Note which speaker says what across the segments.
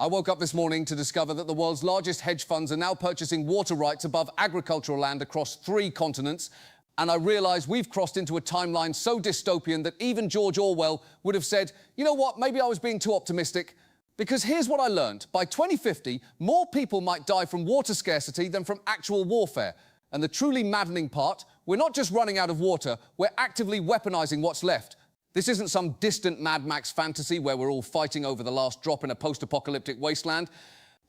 Speaker 1: I woke up this morning to discover that the world's largest hedge funds are now purchasing water rights above agricultural land across 3 continents. And I realised we've crossed into a timeline so dystopian that even George Orwell would have said, you know what, maybe I was being too optimistic. Because here's what I learned. By 2050, more people might die from water scarcity than from actual warfare. And the truly maddening part, we're not just running out of water, we're actively weaponising what's left. This isn't some distant Mad Max fantasy where we're all fighting over the last drop in a post-apocalyptic wasteland.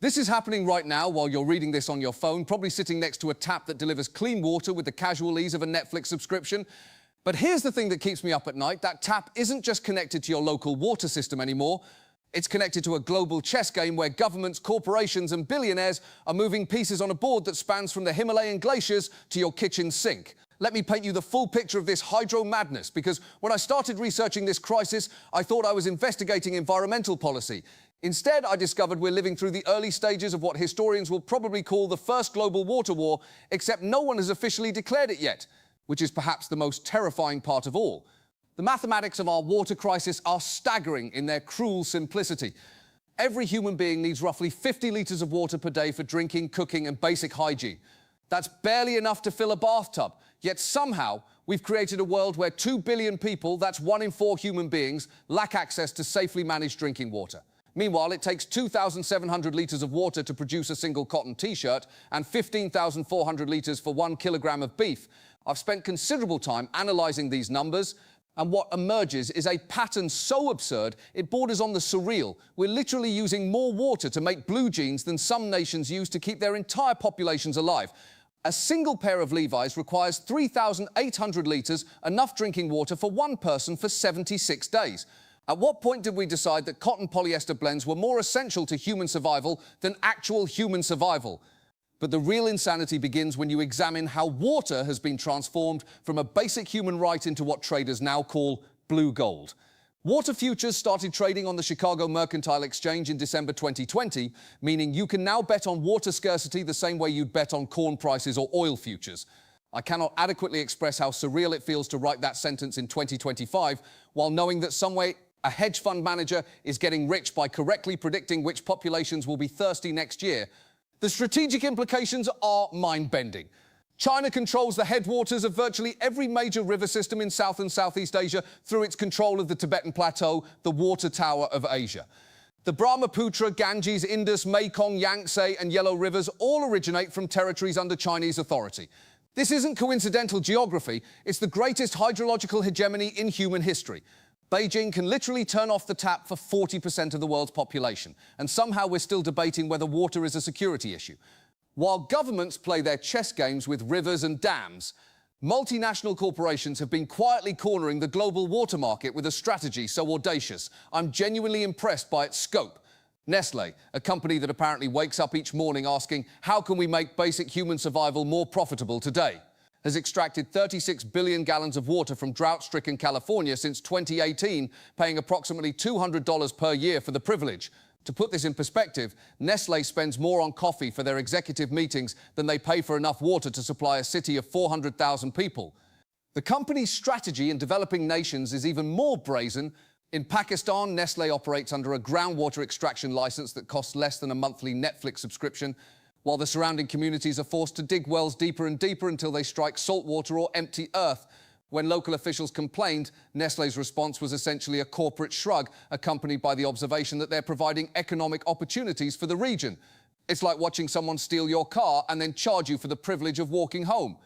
Speaker 1: This is happening right now while you're reading this on your phone, probably sitting next to a tap that delivers clean water with the casual ease of a Netflix subscription. But here's the thing that keeps me up at night. That tap isn't just connected to your local water system anymore. It's connected to a global chess game where governments, corporations and billionaires are moving pieces on a board that spans from the Himalayan glaciers to your kitchen sink. Let me paint you the full picture of this hydro madness, because when I started researching this crisis, I thought I was investigating environmental policy. Instead, I discovered we're living through the early stages of what historians will probably call the first global water war, except no one has officially declared it yet, which is perhaps the most terrifying part of all. The mathematics of our water crisis are staggering in their cruel simplicity. Every human being needs roughly 50 litres of water per day for drinking, cooking and basic hygiene. That's barely enough to fill a bathtub. Yet somehow, we've created a world where 2 billion people, that's 1 in 4 human beings, lack access to safely managed drinking water. Meanwhile, it takes 2,700 litres of water to produce a single cotton T-shirt and 15,400 litres for 1 kilogram of beef. I've spent considerable time analysing these numbers, and what emerges is a pattern so absurd it borders on the surreal. We're literally using more water to make blue jeans than some nations use to keep their entire populations alive. A single pair of Levi's requires 3,800 litres, enough drinking water for 1 person for 76 days. At what point did we decide that cotton polyester blends were more essential to human survival than actual human survival? But the real insanity begins when you examine how water has been transformed from a basic human right into what traders now call blue gold. Water futures started trading on the Chicago Mercantile Exchange in December 2020, meaning you can now bet on water scarcity the same way you'd bet on corn prices or oil futures. I cannot adequately express how surreal it feels to write that sentence in 2025 while knowing that some way a hedge fund manager is getting rich by correctly predicting which populations will be thirsty next year. The strategic implications are mind-bending. China controls the headwaters of virtually every major river system in South and Southeast Asia through its control of the Tibetan Plateau, the water tower of Asia. The Brahmaputra, Ganges, Indus, Mekong, Yangtze and Yellow rivers all originate from territories under Chinese authority. This isn't coincidental geography, it's the greatest hydrological hegemony in human history. Beijing can literally turn off the tap for 40% of the world's population, and somehow we're still debating whether water is a security issue. While governments play their chess games with rivers and dams, multinational corporations have been quietly cornering the global water market with a strategy so audacious. I'm genuinely impressed by its scope. Nestlé, a company that apparently wakes up each morning asking, how can we make basic human survival more profitable today, has extracted 36 billion gallons of water from drought-stricken California since 2018, paying approximately $200 per year for the privilege. To put this in perspective, Nestlé spends more on coffee for their executive meetings than they pay for enough water to supply a city of 400,000 people. The company's strategy in developing nations is even more brazen. In Pakistan, Nestlé operates under a groundwater extraction license that costs less than a monthly Netflix subscription, while the surrounding communities are forced to dig wells deeper and deeper until they strike salt water or empty earth. When local officials complained, Nestlé's response was essentially a corporate shrug, accompanied by the observation that they're providing economic opportunities for the region. It's like watching someone steal your car and then charge you for the privilege of walking home.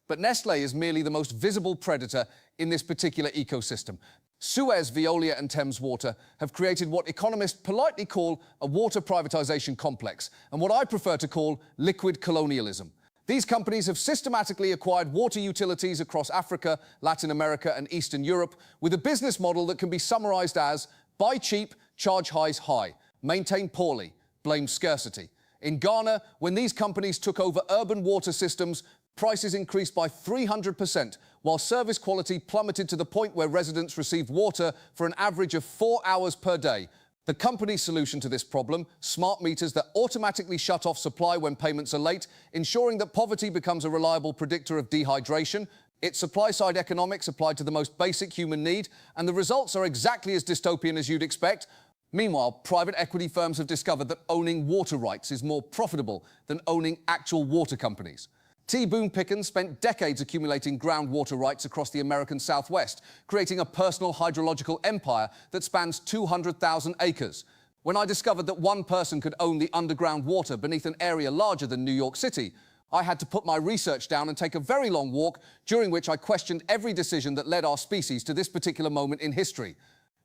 Speaker 1: But Nestlé is merely the most visible predator in this particular ecosystem. Suez, Veolia and Thames Water have created what economists politely call a water privatisation complex, and what I prefer to call liquid colonialism. These companies have systematically acquired water utilities across Africa, Latin America and Eastern Europe with a business model that can be summarised as buy cheap, charge high, maintain poorly, blame scarcity. In Ghana, when these companies took over urban water systems, prices increased by 300%, while service quality plummeted to the point where residents received water for an average of 4 hours per day. The company's solution to this problem, smart meters that automatically shut off supply when payments are late, ensuring that poverty becomes a reliable predictor of dehydration. It's supply-side economics applied to the most basic human need, and the results are exactly as dystopian as you'd expect. Meanwhile, private equity firms have discovered that owning water rights is more profitable than owning actual water companies. T. Boone Pickens spent decades accumulating groundwater rights across the American Southwest, creating a personal hydrological empire that spans 200,000 acres. When I discovered that one person could own the underground water beneath an area larger than New York City, I had to put my research down and take a very long walk, during which I questioned every decision that led our species to this particular moment in history.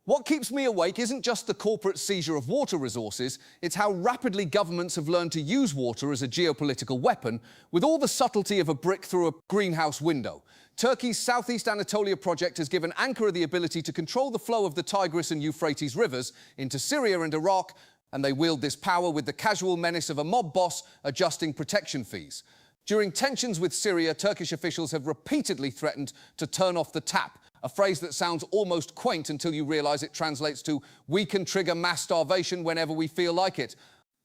Speaker 1: What keeps me awake isn't just the corporate seizure of water resources, it's how rapidly governments have learned to use water as a geopolitical weapon, with all the subtlety of a brick through a greenhouse window. Turkey's Southeast Anatolia project has given Ankara the ability to control the flow of the Tigris and Euphrates rivers into Syria and Iraq, and they wield this power with the casual menace of a mob boss adjusting protection fees. During tensions with Syria, Turkish officials have repeatedly threatened to turn off the tap, a phrase that sounds almost quaint until you realise it translates to "we can trigger mass starvation whenever we feel like it."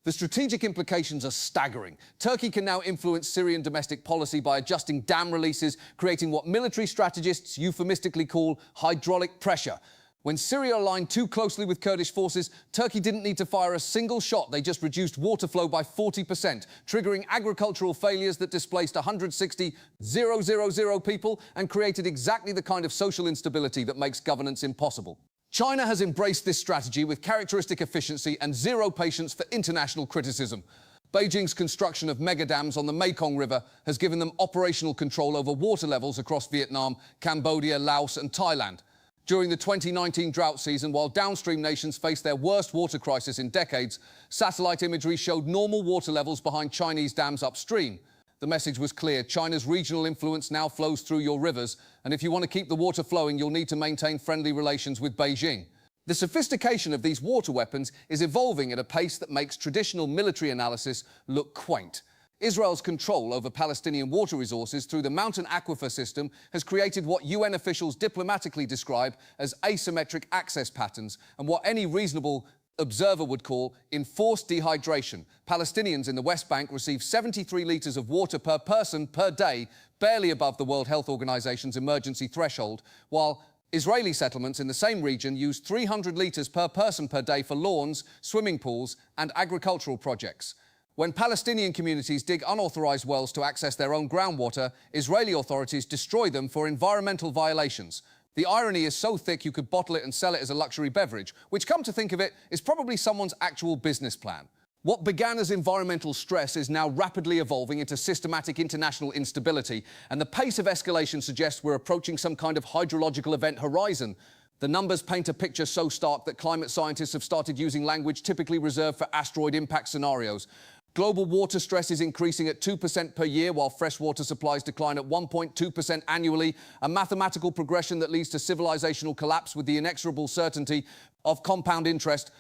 Speaker 1: The strategic implications are staggering. Turkey can now influence Syrian domestic policy by adjusting dam releases, creating what military strategists euphemistically call hydraulic pressure. When Syria aligned too closely with Kurdish forces, Turkey didn't need to fire a single shot. They just reduced water flow by 40%, triggering agricultural failures that displaced 160,000 people and created exactly the kind of social instability that makes governance impossible. China has embraced this strategy with characteristic efficiency and zero patience for international criticism. Beijing's construction of megadams on the Mekong River has given them operational control over water levels across Vietnam, Cambodia, Laos and Thailand. During the 2019 drought season, while downstream nations faced their worst water crisis in decades, satellite imagery showed normal water levels behind Chinese dams upstream. The message was clear: China's regional influence now flows through your rivers, and if you want to keep the water flowing, you'll need to maintain friendly relations with Beijing. The sophistication of these water weapons is evolving at a pace that makes traditional military analysis look quaint. Israel's control over Palestinian water resources through the mountain aquifer system has created what UN officials diplomatically describe as asymmetric access patterns and what any reasonable observer would call enforced dehydration. Palestinians in the West Bank receive 73 litres of water per person per day, barely above the World Health Organization's emergency threshold, while Israeli settlements in the same region use 300 litres per person per day for lawns, swimming pools and agricultural projects. When Palestinian communities dig unauthorized wells to access their own groundwater, Israeli authorities destroy them for environmental violations. The irony is so thick you could bottle it and sell it as a luxury beverage, which, come to think of it, is probably someone's actual business plan. What began as environmental stress is now rapidly evolving into systematic international instability, and the pace of escalation suggests we're approaching some kind of hydrological event horizon. The numbers paint a picture so stark that climate scientists have started using language typically reserved for asteroid impact scenarios. Global water stress is increasing at 2% per year, while freshwater supplies decline at 1.2% annually, a mathematical progression that leads to civilizational collapse with the inexorable certainty of compound interest.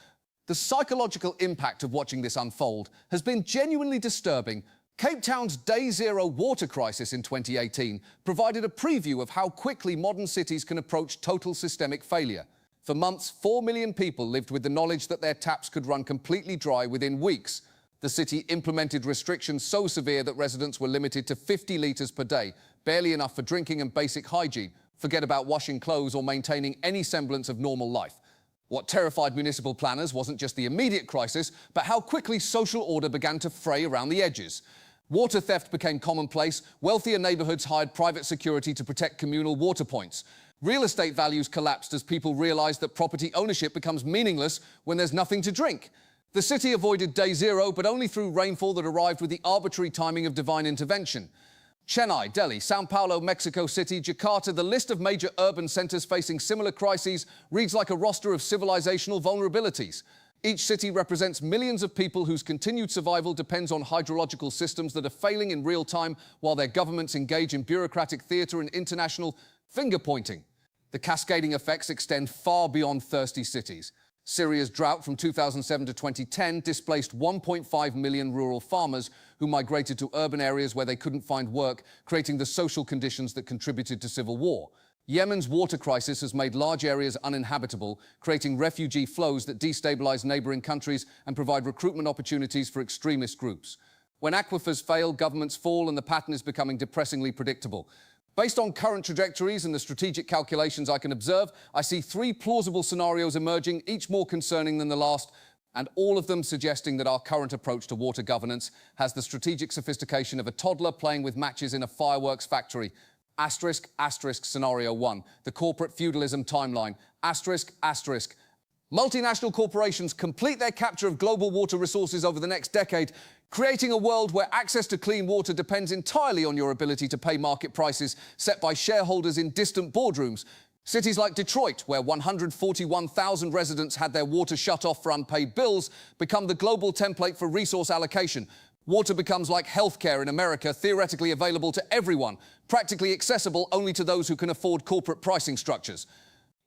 Speaker 1: The psychological impact of watching this unfold has been genuinely disturbing. Cape Town's Day Zero water crisis in 2018 provided a preview of how quickly modern cities can approach total systemic failure. For months, 4 million people lived with the knowledge that their taps could run completely dry within weeks. The city implemented restrictions so severe that residents were limited to 50 litres per day, barely enough for drinking and basic hygiene. Forget about washing clothes or maintaining any semblance of normal life. What terrified municipal planners wasn't just the immediate crisis, but how quickly social order began to fray around the edges. Water theft became commonplace. Wealthier neighbourhoods hired private security to protect communal water points. Real estate values collapsed as people realised that property ownership becomes meaningless when there's nothing to drink. The city avoided Day Zero, but only through rainfall that arrived with the arbitrary timing of divine intervention. Chennai, Delhi, Sao Paulo, Mexico City, Jakarta, the list of major urban centres facing similar crises reads like a roster of civilizational vulnerabilities. Each city represents millions of people whose continued survival depends on hydrological systems that are failing in real time while their governments engage in bureaucratic theatre and international finger-pointing. The cascading effects extend far beyond thirsty cities. Syria's drought from 2007 to 2010 displaced 1.5 million rural farmers who migrated to urban areas where they couldn't find work, creating the social conditions that contributed to civil war. Yemen's water crisis has made large areas uninhabitable, creating refugee flows that destabilize neighboring countries and provide recruitment opportunities for extremist groups. When aquifers fail, governments fall, and the pattern is becoming depressingly predictable. Based on current trajectories and the strategic calculations I can observe, I see three plausible scenarios emerging, each more concerning than the last, and all of them suggesting that our current approach to water governance has the strategic sophistication of a toddler playing with matches in a fireworks factory. Asterisk, asterisk, scenario 1, the corporate feudalism timeline. Asterisk, asterisk. Multinational corporations complete their capture of global water resources over the next decade, creating a world where access to clean water depends entirely on your ability to pay market prices set by shareholders in distant boardrooms. Cities like Detroit, where 141,000 residents had their water shut off for unpaid bills, become the global template for resource allocation. Water becomes like healthcare in America, theoretically available to everyone, practically accessible only to those who can afford corporate pricing structures.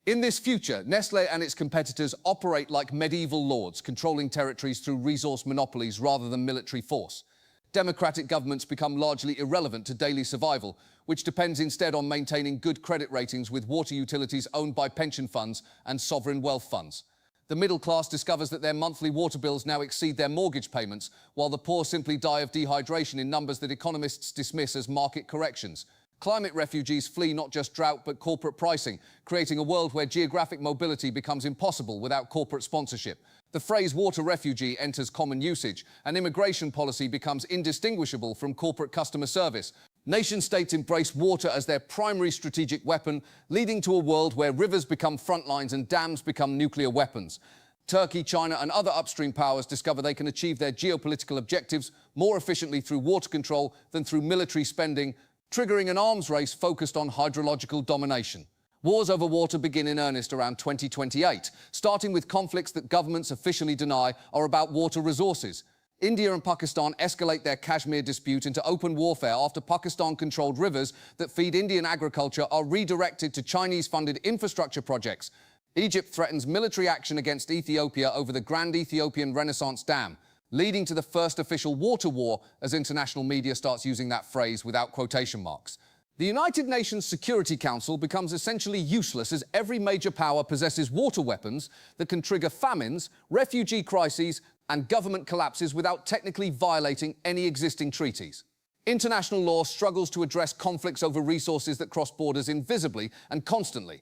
Speaker 1: In this future, Nestlé and its competitors operate like medieval lords, controlling territories through resource monopolies rather than military force. Democratic governments become largely irrelevant to daily survival, which depends instead on maintaining good credit ratings with water utilities owned by pension funds and sovereign wealth funds. The middle class discovers that their monthly water bills now exceed their mortgage payments, while the poor simply die of dehydration in numbers that economists dismiss as market corrections. Climate refugees flee not just drought but corporate pricing, creating a world where geographic mobility becomes impossible without corporate sponsorship. The phrase water refugee enters common usage, and immigration policy becomes indistinguishable from corporate customer service. Nation-states embrace water as their primary strategic weapon, leading to a world where rivers become front lines and dams become nuclear weapons. Turkey, China and other upstream powers discover they can achieve their geopolitical objectives more efficiently through water control than through military spending, triggering an arms race focused on hydrological domination. Wars over water begin in earnest around 2028, starting with conflicts that governments officially deny are about water resources. India and Pakistan escalate their Kashmir dispute into open warfare after Pakistan-controlled rivers that feed Indian agriculture are redirected to Chinese-funded infrastructure projects. Egypt threatens military action against Ethiopia over the Grand Ethiopian Renaissance Dam, leading to the first official water war as international media starts using that phrase without quotation marks. The United Nations Security Council becomes essentially useless as every major power possesses water weapons that can trigger famines, refugee crises, and government collapses without technically violating any existing treaties. International law struggles to address conflicts over resources that cross borders invisibly and constantly.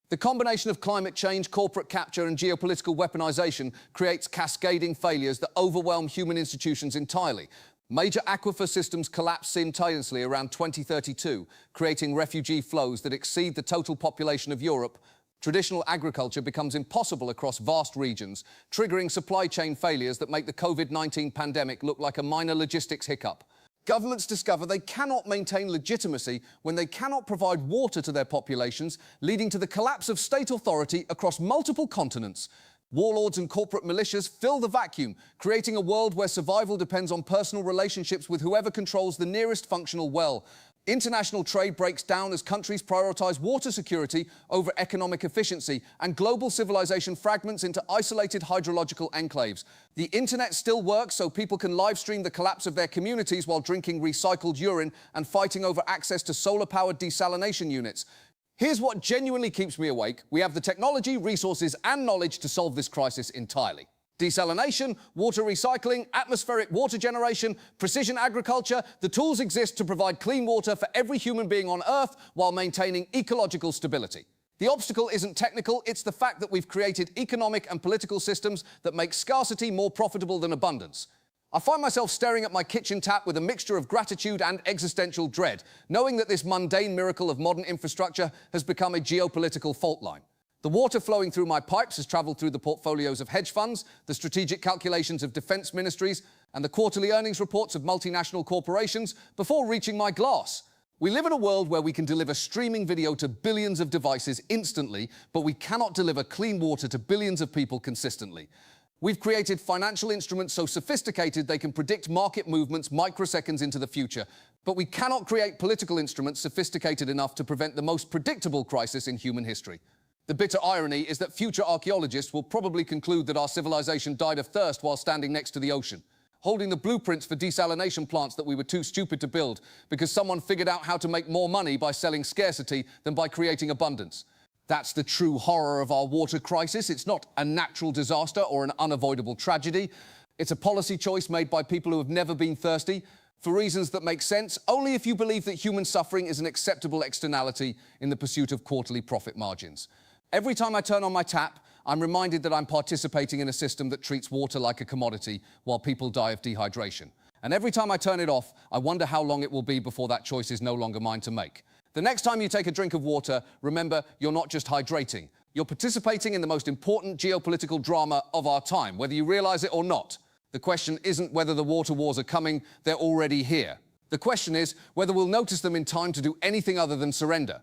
Speaker 1: The combination of climate change, corporate capture and geopolitical weaponization creates cascading failures that overwhelm human institutions entirely. Major aquifer systems collapse simultaneously around 2032, creating refugee flows that exceed the total population of Europe. Traditional agriculture becomes impossible across vast regions, triggering supply chain failures that make the COVID-19 pandemic look like a minor logistics hiccup. Governments discover they cannot maintain legitimacy when they cannot provide water to their populations, leading to the collapse of state authority across multiple continents. Warlords and corporate militias fill the vacuum, creating a world where survival depends on personal relationships with whoever controls the nearest functional well. International trade breaks down as countries prioritize water security over economic efficiency, and global civilization fragments into isolated hydrological enclaves. The internet still works so people can live stream the collapse of their communities while drinking recycled urine and fighting over access to solar-powered desalination units. Here's what genuinely keeps me awake. We have the technology, resources and knowledge to solve this crisis entirely. Desalination, water recycling, atmospheric water generation, precision agriculture, the tools exist to provide clean water for every human being on Earth while maintaining ecological stability. The obstacle isn't technical, it's the fact that we've created economic and political systems that make scarcity more profitable than abundance. I find myself staring at my kitchen tap with a mixture of gratitude and existential dread, knowing that this mundane miracle of modern infrastructure has become a geopolitical fault line. The water flowing through my pipes has travelled through the portfolios of hedge funds, the strategic calculations of defence ministries, and the quarterly earnings reports of multinational corporations before reaching my glass. We live in a world where we can deliver streaming video to billions of devices instantly, but we cannot deliver clean water to billions of people consistently. We've created financial instruments so sophisticated they can predict market movements microseconds into the future, but we cannot create political instruments sophisticated enough to prevent the most predictable crisis in human history. The bitter irony is that future archaeologists will probably conclude that our civilization died of thirst while standing next to the ocean, holding the blueprints for desalination plants that we were too stupid to build because someone figured out how to make more money by selling scarcity than by creating abundance. That's the true horror of our water crisis. It's not a natural disaster or an unavoidable tragedy. It's a policy choice made by people who have never been thirsty. for reasons that make sense only if you believe that human suffering is an acceptable externality in the pursuit of quarterly profit margins. Every time I turn on my tap, I'm reminded that I'm participating in a system that treats water like a commodity while people die of dehydration. And every time I turn it off, I wonder how long it will be before that choice is no longer mine to make. The next time you take a drink of water, remember, you're not just hydrating. You're participating in the most important geopolitical drama of our time, whether you realize it or not. The question isn't whether the water wars are coming, they're already here. The question is whether we'll notice them in time to do anything other than surrender.